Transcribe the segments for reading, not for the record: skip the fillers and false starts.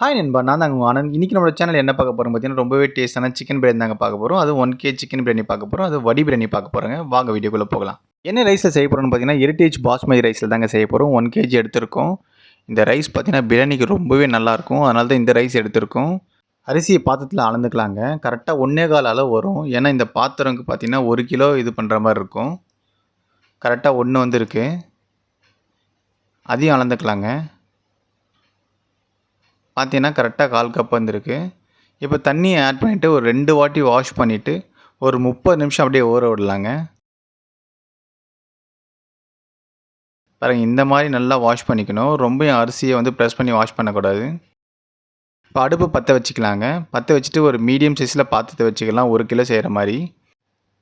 Hi நண்பா! நான் தாங்க உங்க ஆனந்த். இன்னைக்கு நம்மளோட சேனல்ல என்ன பார்க்க போறோம் பார்த்தீங்கன்னா, ரொம்பவே டேஸ்ட்டான சிக்கன் பிரியாணி தாங்க பார்க்க போறோம். அதுவும் 1 சிக்கன் பிரியாணி பார்க்க போறோம். அதுவும் வடி பிரியாணி பார்க்க போறோங்க. வாங்க வீடியோக்குள்ள போகலாம். என்ன ரைஸ்ல செய்ய போறோம்னு பார்த்தீங்கன்னா, ஹெரிடேஜ் பாஸ்மதி ரைஸ்ல தாங்க செய்ய போறோம். 1 எடுத்திருக்கோம். இந்த ரைஸ் பார்த்தீங்கன்னா, பிரியாணிக்கு ரொம்பவே நல்லாயிருக்கும். அதனால தான் இந்த ரைஸ் எடுத்திருக்கோம். அரிசிய பாத்திரத்தில அளந்துக்கலாங்க. கரெக்ட்டா 1 1/4 அளவு வரும். ஏன்னா, இந்த பாத்திரம்க்கு பார்த்தீங்கன்னா, 1 கிலோ இது பண்ற மாரி இருக்கும். கரெக்ட்டா 1 வந்து இருக்கு. அதையும் அளந்துக்கலாங்க. பார்த்தீங்கன்னா, கரெக்ட்டா 1/4 கப் வந்திருக்கு. இப்போ தண்ணிய ஆட் பண்ணிட்டு ஒரு 2 வாட்டி வாஷ் பண்ணிட்டு, ஒரு 30 நிமிஷம் அப்படியே ஊற விடலாங்க. பாருங்க இந்த மாரி நல்லா வாஷ் பண்ணிக்கணும். ரொம்பயும் அரிசிய வந்து பிரஸ் பண்ணி வாஷ் பண்ணக்கூடாது. இப்போ அடுப்பு பத்த வச்சுக்கலாங்க. பத்த வச்சுட்டு ஒரு மீடியம் சைஸ்ல பாத்திரத்த வச்சுக்கலாம். 1 கிலோ செய்ற மாரி.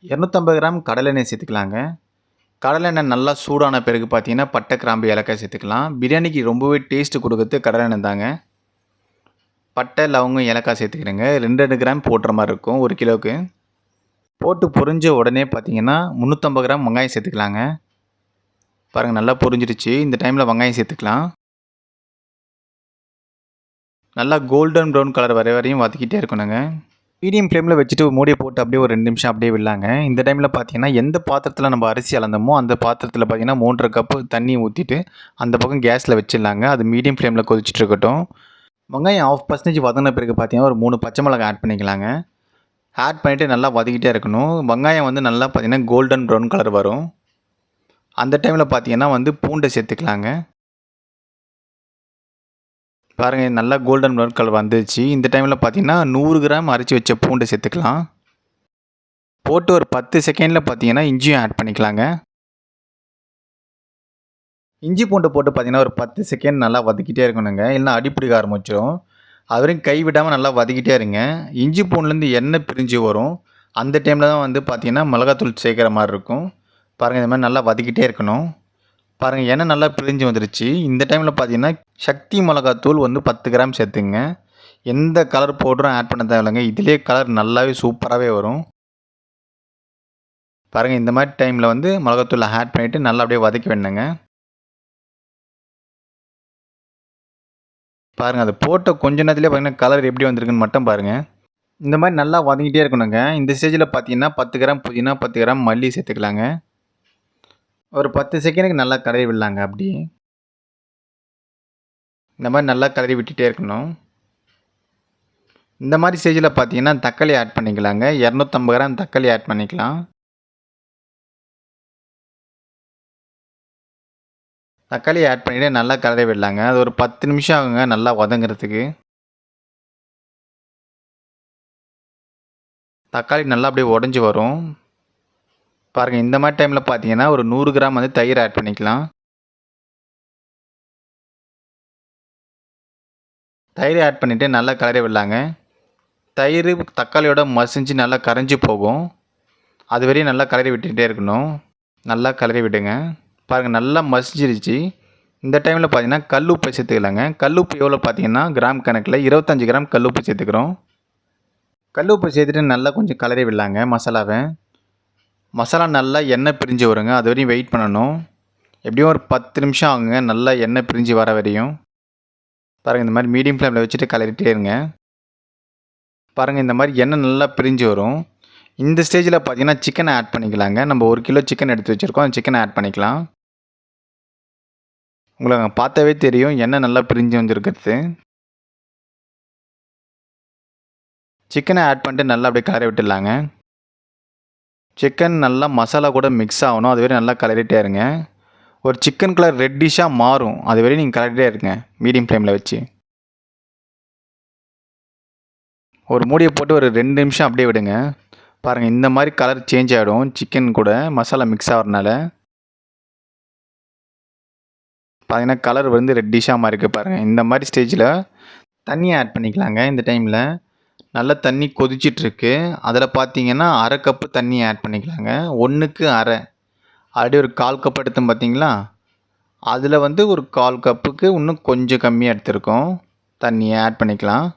250 கிராம் கடலெண்ணெய் சேர்த்துக்கலாங்க. கடலெண்ணெய் நல்லா சூடான பிறகு பார்த்தீங்கன்னா, பட்டை, கிராம்பு, ஏலக்காய் சேர்த்துக்கலாம். பிரியாணிக்கு ரொம்பவே டேஸ்ட் குடுக்கறது கடலெண்ணெய் தாங்க. பட்டை, லவங்கம், ஏலக்காய் சேர்த்துக்கிறேங்க. 2, 2 கிராம் போடுற மாரி இருக்கும் 1 கிலோவுக்கு. போட்டு பொரிஞ்ச உடனே பார்த்தீங்கன்னா, 350 கிராம் வெங்காயம் சேர்த்துக்கலாங்க. பாருங்க நல்லா பொரிஞ்சிடுச்சு. இந்த டைமில் வெங்காயம் சேர்த்துக்கலாம். நல்லா கோல்டன் ப்ரௌன் கலர் வர வரையும் வதக்கிட்டே இருக்கணுங்க. மீடியம் ஃப்ளேமில் வச்சுட்டு மூடிய போட்டு அப்படியே ஒரு 2 நிமிஷம் அப்படியே விடலாங்க. இந்த டைமில் பார்த்தீங்கன்னா, எந்த பாத்திரத்தில் நம்ம அரிசி அளந்தோமோ, அந்த பாத்திரத்தில் பார்த்தீங்கன்னா 3 1/2 கப்பு தண்ணி ஊற்றிட்டு, அந்த பக்கம் கேஸில் வச்சிடலாங்க. அது மீடியம் ஃப்ளேமில் கொதிச்சுட்டு இருக்கட்டும். வெங்காயம் 1/2% வதங்கின பிறகு பார்த்தீங்கன்னா, ஒரு 3 பச்சை மிளகாய் ஆட் பண்ணிக்கலாங்க. ஆட் பண்ணிவிட்டு நல்லா வதக்கிட்டே இருக்கணும். வெங்காயம் வந்து நல்லா பார்த்தீங்கன்னா, கோல்டன் ப்ரௌன் கலர் வரும். அந்த டைமில் பார்த்தீங்கன்னா வந்து பூண்டை சேர்த்துக்கலாங்க. பாருங்கள் நல்லா கோல்டன் ப்ரௌன் கலர் வந்துருச்சு. இந்த டைமில் பார்த்தீங்கன்னா 100 கிராம் அரைச்சி வச்ச பூண்டை சேர்த்துக்கலாம். போட்டு ஒரு 10 செகண்டில் பார்த்தீங்கன்னா இஞ்சியும் ஆட் பண்ணிக்கலாங்க. இஞ்சி பூண்டை போட்டு பார்த்தீங்கன்னா ஒரு 10 செகண்ட் நல்லா வதக்கிட்டே இருக்கணுங்க. இல்லைனா அடிப்பிடிக்க ஆரம்பிச்சிடும். அது வரைக்கும் கை விடாமல் நல்லா வதக்கிட்டே இருங்க. இஞ்சி பூண்டுலேருந்து எண்ணெய் பிரிஞ்சு வரும். அந்த டைமில் தான் வந்து பார்த்தீங்கன்னா மிளகாத்தூள் சேர்க்குற மாதிரி இருக்கும். பாருங்கள் இந்த மாதிரி நல்லா வதக்கிட்டே இருக்கணும். பாருங்கள் எண்ணெய் நல்லா பிரிஞ்சு வந்துருச்சு. இந்த டைமில் பார்த்தீங்கன்னா சக்தி மிளகாத்தூள் வந்து 10 கிராம் சேர்த்துங்க. எந்த கலர் பவுடரும் ஆட் பண்ண தேவையில்லைங்க. இதிலே கலர் நல்லாவே சூப்பராகவே வரும். பாருங்கள் இந்த மாதிரி டைமில் வந்து மிளகாத்தூள் ஆட் பண்ணிவிட்டு நல்லா அப்படியே வதக்கி விடணுங்க. பாருங்கள் அது போட்ட கொஞ்ச நேரத்துலேயே பார்த்தீங்கன்னா கலர் எப்படி வந்திருக்குன்னு மட்டும் பாருங்கள். இந்த மாதிரி நல்லா வதங்கிட்டே இருக்கணுங்க. இந்த ஸ்டேஜில் பார்த்தீங்கன்னா 10 கிராம் புதினா, 10 கிராம் மல்லி சேர்த்துக்கலாங்க. ஒரு 10 செகண்டுக்கு நல்லா கலரி விடலாங்க அப்படி. இந்த மாதிரி நல்லா கலரி விட்டுட்டே இருக்கணும். இந்த மாதிரி ஸ்டேஜில் பார்த்தீங்கன்னா தக்காளி ஆட் பண்ணிக்கலாங்க. 250 கிராம் தக்காளி ஆட் பண்ணிக்கலாம். தக்காளி ஆட் பண்ணிவிட்டு நல்லா கலரி விடலாங்க. அது ஒரு 10 நிமிஷம் ஆகுங்க நல்லா வதங்குறதுக்கு. தக்காளி நல்லா அப்படியே உடஞ்சி வரும். பாருங்கள் இந்த மாதிரி டைமில் பார்த்தீங்கன்னா ஒரு 100 கிராம் வந்து தயிர் ஆட் பண்ணிக்கலாம். தயிர் ஆட் பண்ணிவிட்டு நல்லா கலரி விடலாங்க. தயிர் தக்காளியோட மசிஞ்சு நல்லா கரைஞ்சி போகும். அது வரையும் நல்லா கலரி விட்டுக்கிட்டே இருக்கணும். நல்லா கலரி விடுங்க. பாருங்கள் நல்லா மசிஞ்சிருச்சு. இந்த டைமில் பார்த்தீங்கன்னா கல் உப்பு சேர்த்துக்கலாங்க. கல் உப்பு எவ்வளோ பார்த்தீங்கன்னா கிராம் கணக்கில் 25 கிராம் கல் உப்பு சேர்த்துக்கிறோம். கல் உப்பு சேர்த்துட்டு நல்லா கொஞ்சம் கலரி விடலாங்க மசாலாவை. மசாலா நல்லா எண்ணெய் பிரிஞ்சு வருங்க. அது வரையும் வெயிட் பண்ணணும். எப்படியும் ஒரு 10 நிமிஷம் ஆகுங்க நல்லா எண்ணெய் பிரிஞ்சு வர வரையும். பாருங்கள் இந்த மாதிரி மீடியம் ஃப்ளேமில் வச்சுட்டு கலரிட்டே இருங்க. பாருங்கள் இந்த மாதிரி எண்ணெய் நல்லா பிரிஞ்சு வரும். இந்த ஸ்டேஜில் பார்த்தீங்கன்னா சிக்கனை ஆட் பண்ணிக்கலாங்க. நம்ம 1 கிலோ சிக்கன் எடுத்து வச்சுருக்கோம். அந்த சிக்கனை ஆட் பண்ணிக்கலாம். உங்களுக்கு பார்த்தாவே தெரியும் எண்ணெய் நல்லா பிரிஞ்சு வந்துருக்கிறது. சிக்கனை ஆட் பண்ணிட்டு நல்லா அப்படியே கலரி விட்டுடலாங்க. சிக்கன் நல்லா மசாலா கூட மிக்ஸ் ஆகணும். அது வரையும் நல்லா கலரிட்டே இருங்க. ஒரு சிக்கன் கலர் ரெட்டிஷாக மாறும். அது வரையும் நீங்கள் கலரிட்டே இருங்க மீடியம் ஃப்ளேமில் வச்சு. ஒரு மூடியை போட்டு ஒரு 2 நிமிஷம் அப்படியே விடுங்க. பாருங்கள் இந்த மாதிரி கலர் சேஞ்ச் ஆகிடும் சிக்கன் கூட மசாலா மிக்ஸ் ஆகிறதுனால. பார்த்தீங்கன்னா கலர் வந்து ரெட்டிஷாக மாறி இருக்குது பாருங்கள். இந்த மாதிரி ஸ்டேஜில் தண்ணியை ஆட் பண்ணிக்கலாங்க. இந்த டைமில் நல்லா தண்ணி கொதிச்சிட்ருக்கு. அதில் பார்த்தீங்கன்னா 1/2 கப்பு தண்ணி ஆட் பண்ணிக்கலாங்க. 1க்கு 1/2 அப்படியே ஒரு 1/4 கப் எடுத்தோம் பார்த்தீங்களா, அதில் வந்து ஒரு 1/4 கப்புக்கு இன்னும் கொஞ்சம் கம்மியாக எடுத்திருக்கோம். தண்ணியை ஆட் பண்ணிக்கலாம்.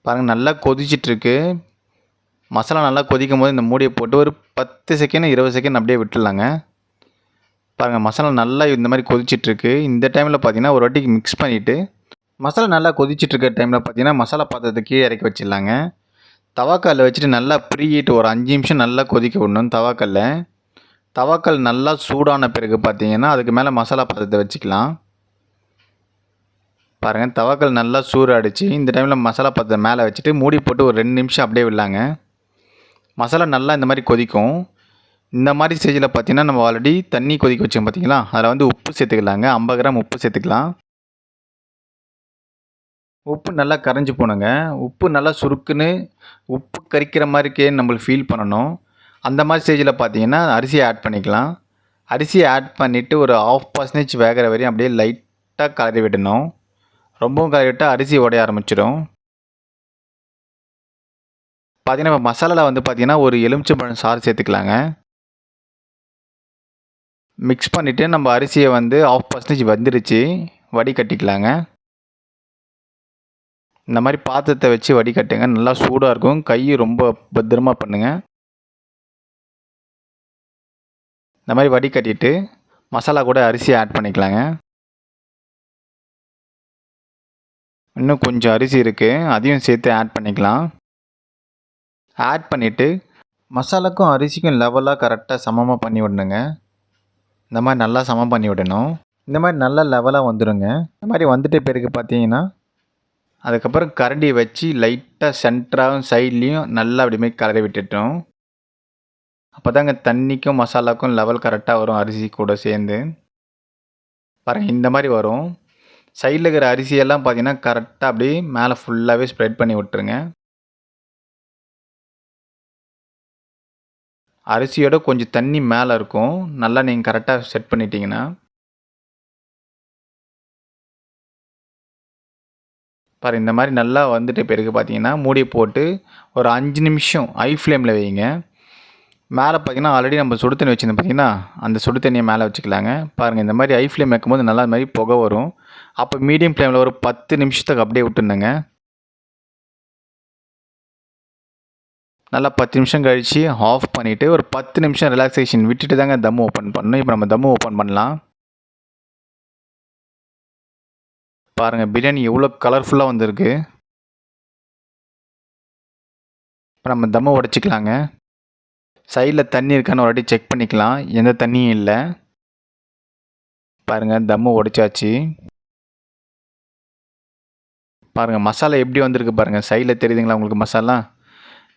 பாருங்கள் நல்லா கொதிச்சிட்ருக்கு. மசாலா நல்லா கொதிக்கும் போது இந்த மூடியை போட்டு ஒரு 10 செகண்ட் 20 செகண்ட் அப்படியே விட்டுடலாங்க. பாருங்கள் மசாலா நல்லா இந்த மாதிரி கொதிச்சிட்ருக்கு. இந்த டைமில் பார்த்தீங்கன்னா ஒரு வாட்டிக்கு மிக்ஸ் பண்ணிவிட்டு மசாலா நல்லா கொதிச்சிட்டு இருக்க டைமில் பார்த்தீங்கன்னா மசாலா பாத்திரத்தை கீழே இறக்கி வச்சிடலாங்க. தவாக்கல்ல வச்சுட்டு நல்லா ப்ரீ ஹீட் ஒரு 5 நிமிஷம் நல்லா கொதிக்க விடணும் தவாக்கல்ல. தவாக்கல் நல்லா சூடான பிறகு பார்த்தீங்கன்னா அதுக்கு மேலே மசாலா பாத்திரத்தை வச்சுக்கலாம். பாருங்கள் தவாக்கல் நல்லா சூடாடிச்சு. இந்த டைமில் மசாலா பாத்திரத்தை மேலே வச்சுட்டு மூடி போட்டு ஒரு 2 நிமிஷம் அப்படியே விடலாங்க. மசாலா நல்லா இந்த மாதிரி கொதிக்கும். இந்த மாதிரி ஸ்டேஜில் பார்த்தீங்கன்னா நம்ம ஆல்ரெடி தண்ணி கொதிக்க வச்சோம் பார்த்தீங்களா, அதில் வந்து உப்பு சேர்த்துக்கலாங்க. 50 கிராம் உப்பு சேர்த்துக்கலாம். உப்பு நல்லா கரைஞ்சி போகணுங்க. உப்பு நல்லா சுருக்குன்னு உப்பு கரிக்கிற மாதிரிக்கே நம்மளுக்கு ஃபீல் பண்ணணும். அந்த மாதிரி ஸ்டேஜில் பார்த்தீங்கன்னா அரிசியை ஆட் பண்ணிக்கலாம். அரிசியை ஆட் பண்ணிவிட்டு ஒரு 1/2% வேகிற வரையும் அப்படியே லைட்டாக கலரி விடணும். ரொம்பவும் கலரி விட்டால் அரிசி உடைய ஆரம்பிச்சிடும். பார்த்தீங்கன்னா இப்போ மசாலாவில் வந்து பார்த்தீங்கன்னா ஒரு எலுமிச்சம்பழம் சாறு சேர்த்துக்கலாங்க. மிக்ஸ் பண்ணிவிட்டு நம்ம அரிசியை வந்து 1/2% வெந்துருச்சு, வடிகட்டிக்கலாங்க. இந்த மாதிரி பாத்திரத்தை வச்சு வடிகட்டுங்க. நல்லா சூடாக இருக்கும். கை ரொம்ப பத்திரமா பண்ணுங்கள். இந்த மாதிரி வடிகட்டிட்டு மசாலா கூட அரிசியை ஆட் பண்ணிக்கலாங்க. இன்னும் கொஞ்சம் அரிசி இருக்குது, அதையும் சேர்த்து ஆட் பண்ணிக்கலாம். ஆட் பண்ணிவிட்டு மசாலாக்கும் அரிசிக்கும் லெவலாக கரெக்டாக சமமாக பண்ணி விடணுங்க. இந்த மாதிரி நல்லா சமம் பண்ணி விடணும். இந்த மாதிரி நல்லா லெவலாக வந்துடுங்க. இந்த மாதிரி வந்துட்டு பிறகு பார்த்தீங்கன்னா அதுக்கப்புறம் கரண்டியை வச்சு லைட்டாக சென்டராகவும் சைட்லேயும் நல்லா அப்படியே கலரி விட்டுட்டோம். அப்போ தாங்க தண்ணிக்கும் மசாலாக்கும் லெவல் கரெக்டாக வரும் அரிசி கூட சேர்ந்து. பாருங்கள் இந்த மாதிரி வரும். சைடில் இருக்கிற அரிசியெல்லாம் பார்த்தீங்கன்னா கரெக்டாக அப்படியே மேலே ஃபுல்லாகவே ஸ்ப்ரெட் பண்ணி விட்டுருங்க. அரிசியோட கொஞ்சம் தண்ணி மேலே இருக்கும். நல்லா நீங்கள் கரெக்டாக செட் பண்ணிட்டீங்கன்னா பாரு இந்த மாதிரி நல்லா வந்துட்டு பிறகு பார்த்தீங்கன்னா மூடி போட்டு ஒரு 5 நிமிஷம் ஹை ஃப்ளேமில் வைங்க. மேலே பார்த்தீங்கன்னா ஆல்ரெடி நம்ம சுடு தண்ணி வச்சுருந்தோம் பார்த்தீங்கன்னா, அந்த சுடு தண்ணியை மேலே வச்சுக்கலாங்க. பாருங்கள் இந்த மாதிரி ஹை ஃப்ளேம் வைக்கும்போது நல்லா இந்த மாதிரி புகை வரும். அப்போ மீடியம் ஃப்ளேமில் ஒரு 10 நிமிஷத்துக்கு அப்படியே விட்டுருந்தேங்க. நல்லா 10 நிமிஷம் கழித்து ஆஃப் பண்ணிவிட்டு ஒரு 10 நிமிஷம் ரிலாக்ஸேஷன் விட்டுட்டு தாங்க தம் ஓப்பன் பண்ணணும். இப்போ நம்ம தம் ஓப்பன் பண்ணலாம். பாருங்கள் பிரியாணி எவ்வளோ கலர்ஃபுல்லாக வந்திருக்கு. இப்போ நம்ம தம்மை உடைச்சிக்கலாங்க. சைடில் தண்ணி இருக்கான்னு ஒரு வாட்டி செக் பண்ணிக்கலாம். எந்த தண்ணியும் இல்லை. பாருங்கள் தம்மு உடைச்சாச்சு. பாருங்கள் மசாலா எப்படி வந்திருக்கு பாருங்கள். சைடில் தெரியுதுங்களா உங்களுக்கு மசாலா?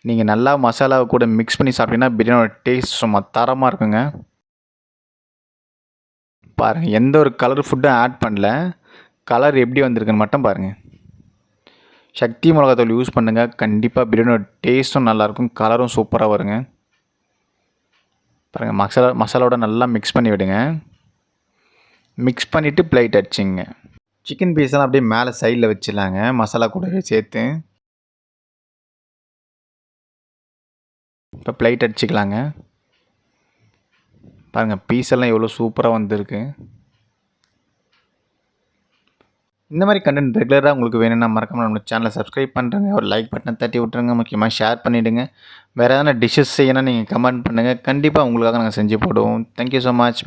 நீங்கள் நல்லா மசாலாவை கூட மிக்ஸ் பண்ணி சாப்பிட்டீங்கன்னா பிரியாணியோட டேஸ்ட் சும்மா தரமாக இருக்குங்க. பாருங்கள் எந்த ஒரு கலர் ஃபுட்டும் ஆட் பண்ணல. கலர் எப்படி வந்திருக்குன்னு மட்டும் பாருங்கள். சக்தி மிளகாத்தூள் யூஸ் பண்ணுங்கள். கண்டிப்பாக பிரியாணியோட டேஸ்ட்டும் நல்லாயிருக்கும், கலரும் சூப்பராக வருங்க. பாருங்கள் மசாலாவோட நல்லா மிக்ஸ் பண்ணி விடுங்க. மிக்ஸ் பண்ணிவிட்டு பிளேட் அடிச்சிங்க. சிக்கன் பீஸெல்லாம் அப்படியே மேலே சைடில் வச்சிடலாங்க மசாலா கூடவே சேர்த்து. இப்போ பிளேட் அடிச்சிக்கலாங்க. பாருங்கள் பீஸெல்லாம் எவ்வளோ சூப்பராக வந்திருக்கு. இந்த மாதிரி கண்டென்ட் ரெகுலராக உங்களுக்கு வேணும்னா மறக்காமல் நம்ம சேனலை சப்ஸ்கிரைப் பண்ணுறங்க. ஒரு லைக் பட்டனை தட்டி விட்ருங்க. முக்கியமாக ஷேர் பண்ணிவிடுங்க. வேறு எதனா டிஷ்ஷஸ் செய்யணும்னா நீங்கள் கமெண்ட் பண்ணுங்கள். கண்டிப்பாக உங்களுக்காக நாங்கள் செஞ்சு போடுவோம். Thank you so much.